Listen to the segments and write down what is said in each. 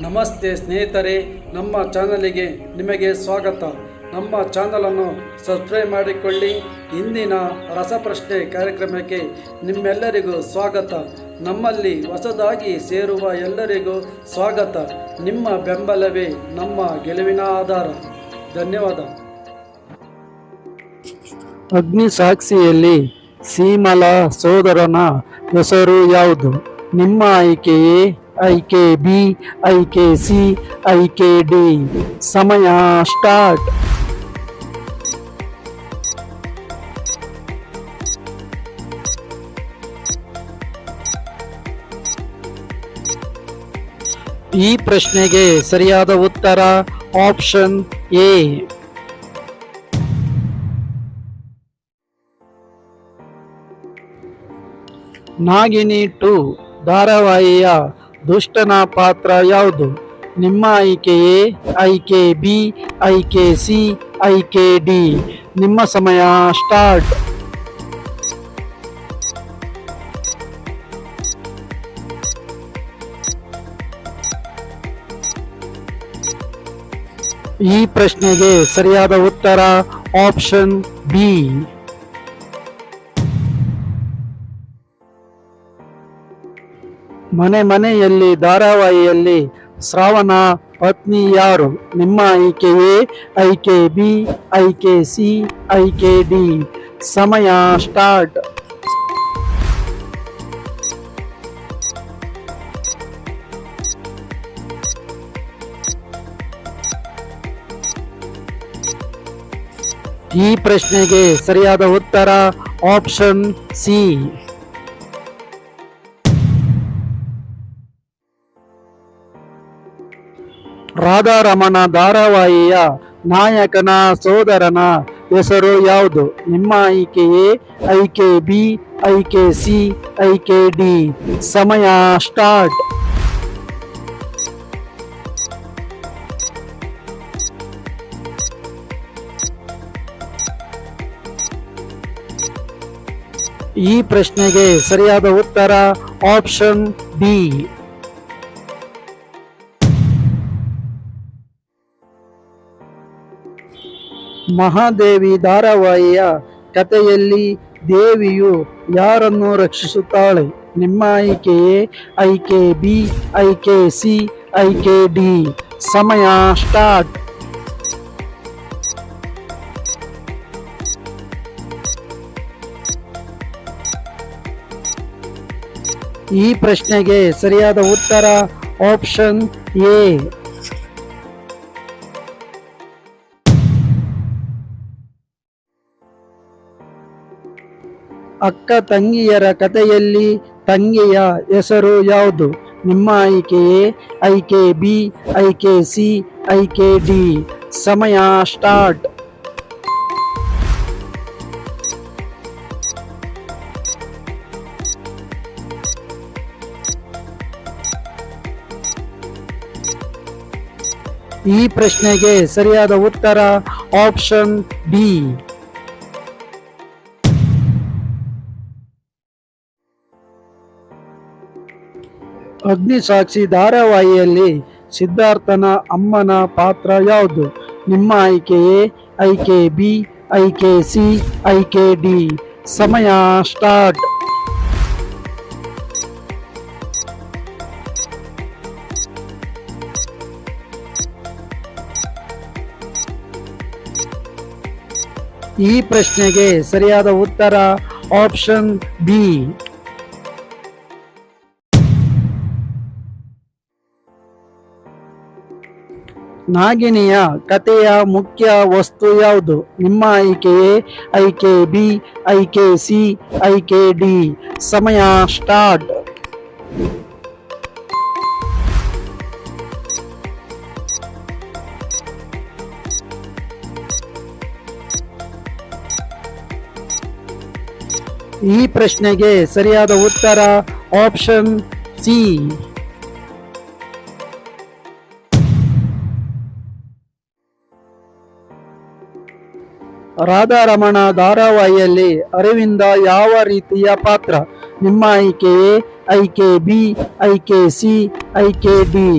ನಮಸ್ತೆ ಸ್ನೇಹಿತರೆ, ನಮ್ಮ ಚಾನಲಿಗೆ ನಿಮಗೆ ಸ್ವಾಗತ. ನಮ್ಮ ಚಾನಲನ್ನು ಸಬ್ಸ್ಕ್ರೈಬ್ ಮಾಡಿಕೊಳ್ಳಿ. ಇಂದಿನ ರಸಪ್ರಶ್ನೆ ಕಾರ್ಯಕ್ರಮಕ್ಕೆ ನಿಮ್ಮೆಲ್ಲರಿಗೂ ಸ್ವಾಗತ. ನಮ್ಮಲ್ಲಿ ಹೊಸದಾಗಿ ಸೇರುವ ಎಲ್ಲರಿಗೂ ಸ್ವಾಗತ. ನಿಮ್ಮ ಬೆಂಬಲವೇ ನಮ್ಮ ಗೆಲುವಿನ ಆಧಾರ. ಧನ್ಯವಾದ. ಅಗ್ನಿ ಸಾಕ್ಷಿಯಲ್ಲಿ ಸೀಮಲ ಸೋದರನ ಹೆಸರು ಯಾವುದು? ನಿಮ್ಮ ಆಯ್ಕೆಯೇ ಆಯ್ಕೆ ಬಿ, ಆಯ್ಕೆ ಸಿ, ಆಯ್ಕೆ ಡಿ. ಸಮಯ ಸ್ಟಾರ್ಟ್. ಈ ಪ್ರಶ್ನೆಗೆ ಸರಿಯಾದ ಉತ್ತರ ಆಪ್ಷನ್ ಎ. ನಾಗಿನಿ 2 ಧಾರಾವಾಹಿಯ ದುಷ್ಟನ ಪಾತ್ರ ಯಾವುದು? ನಿಮ್ಮ ಆಯ್ಕೆಯೇ ಆಯ್ಕೆ ಬಿ, ಆಯ್ಕೆ ಸಿ, ಆಯ್ಕೆ ಡಿ. ನಿಮ್ಮ ಸಮಯ ಸ್ಟಾರ್ಟ್. ಈ ಪ್ರಶ್ನೆಗೆ ಸರಿಯಾದ ಉತ್ತರ ಆಪ್ಷನ್ ಬಿ. ಮನೆ ಮನೆಯಲ್ಲಿ ಧಾರಾವಾಹಿಯಲ್ಲಿ ಶ್ರಾವಣ ಪತ್ನಿ ಯಾರು? ನಿಮ್ಮ ಆಯ್ಕೆಯೇ ಆಯ್ಕೆ ಬಿ, ಆಯ್ಕೆ ಸಿ, ಆಯ್ಕೆ ಡಿ. ಸಮಯ ಸ್ಟಾರ್ಟ್. ಈ ಪ್ರಶ್ನೆಗೆ ಸರಿಯಾದ ಉತ್ತರ ಆಪ್ಷನ್ ಸಿ. ರಾಧಾರಮಣ ಧಾರಾವಾಹಿಯ ನಾಯಕನ ಸೋದರನ ಹೆಸರು ಯಾವುದು? ನಿಮ್ಮ ಆಯ್ಕೆಯೇ ಆಯ್ಕೆ ಬಿ, ಆಯ್ಕೆ ಸಿ, ಆಯ್ಕೆ ಡಿ. ಸಮಯ ಸ್ಟಾರ್ಟ್. ಈ ಪ್ರಶ್ನೆಗೆ ಸರಿಯಾದ ಉತ್ತರ ಆಪ್ಷನ್ ಬಿ. ಮಹಾದೇವಿ ಧಾರಾವಾಹಿಯ ಕಥೆಯಲ್ಲಿ ದೇವಿಯು ಯಾರನ್ನು ರಕ್ಷಿಸುತ್ತಾಳೆ? ನಿಮ್ಮ ಆಯ್ಕೆಯೇ ಆಯ್ಕೆ ಬಿ, ಆಯ್ಕೆ ಸಿ, ಆಯ್ಕೆ ಡಿ. ಸಮಯ ಸ್ಟಾರ್ಟ್. ಈ ಪ್ರಶ್ನೆಗೆ ಸರಿಯಾದ ಉತ್ತರ ಆಪ್ಷನ್ ಎ. ಅಕ್ಕ ತಂಗಿಯರ ಕಥೆಯಲ್ಲಿ ತಂಗಿಯ ಹೆಸರು ಯಾವುದು? ನಿಮ್ಮ ಆಯ್ಕೆಯೇ ಆಯ್ಕೆ ಬಿ, ಆಯ್ಕೆ ಸಿ, ಆಯ್ಕೆ ಡಿ. ಸಮಯ ಸ್ಟಾರ್ಟ್. ಈ ಪ್ರಶ್ನೆಗೆ ಸರಿಯಾದ ಉತ್ತರ ಆಪ್ಷನ್ ಬಿ. ಅಗ್ನಿಸಾಕ್ಷಿ ಧಾರಾವಾಹಿಯಲ್ಲಿ ಸಿದ್ಧಾರ್ಥನ ಅಮ್ಮನ ಪಾತ್ರ ಯಾವುದು? ನಿಮ್ಮ ಆಯ್ಕೆಯೇ ಆಯ್ಕೆ ಬಿ, ಆಯ್ಕೆ ಸಿ, ಆಯ್ಕೆ ಡಿ. ಸಮಯ ಸ್ಟಾರ್ಟ್. ಈ ಪ್ರಶ್ನೆಗೆ ಸರಿಯಾದ ಉತ್ತರ ಆಪ್ಷನ್ ಬಿ. ನಾಗಿನಿಯ ಕಥೆಯ ಮುಖ್ಯ ವಸ್ತು ಯಾವುದು? ನಿಮ್ಮ ಆಯ್ಕೆಯೇ ಆಯ್ಕೆ ಬಿ, ಆಯ್ಕೆ ಸಿ, ಆಯ್ಕೆ ಡಿ. ಸಮಯ ಸ್ಟಾರ್ಟ್. ಈ ಪ್ರಶ್ನೆಗೆ ಸರಿಯಾದ ಉತ್ತರ ಆಪ್ಷನ್ ಸಿ. ರಾಧಾರಮಣ ಧಾರಾವಾಹಿಯಲ್ಲಿ ಅರವಿಂದ ಯಾವ ರೀತಿಯ ಪಾತ್ರ? ನಿಮ್ಮ ಆಯ್ಕೆಯೇ ಆಯ್ಕೆ ಬಿ, ಆಯ್ಕೆ ಸಿ, ಆಯ್ಕೆ ಡಿ.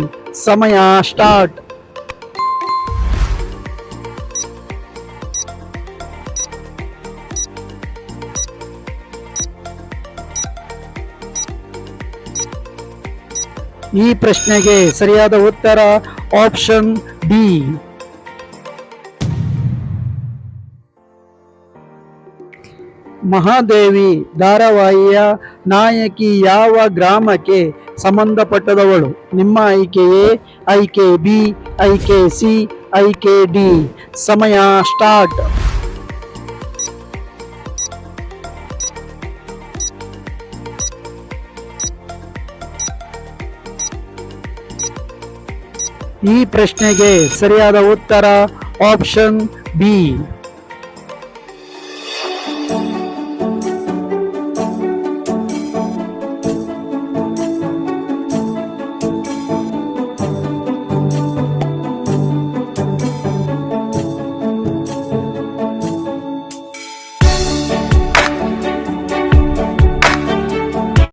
ಸಮಯ ಸ್ಟಾರ್ಟ್. ಈ ಪ್ರಶ್ನೆಗೆ ಸರಿಯಾದ ಉತ್ತರ ಆಪ್ಷನ್ ಡಿ. ಮಹಾದೇವಿ ಧಾರಾವಾಹಿಯ ನಾಯಕಿ ಯಾವ ಗ್ರಾಮಕ್ಕೆ ಸಂಬಂಧಪಟ್ಟದವಳು? ನಿಮ್ಮ ಆಯ್ಕೆ ಎ, ಆಯ್ಕೆ ಬಿ, ಆಯ್ಕೆ ಸಿ, ಆಯ್ಕೆ ಡಿ. ಸಮಯ ಸ್ಟಾರ್ಟ್. ಈ ಪ್ರಶ್ನೆಗೆ ಸರಿಯಾದ ಉತ್ತರ ಆಪ್ಷನ್ ಬಿ.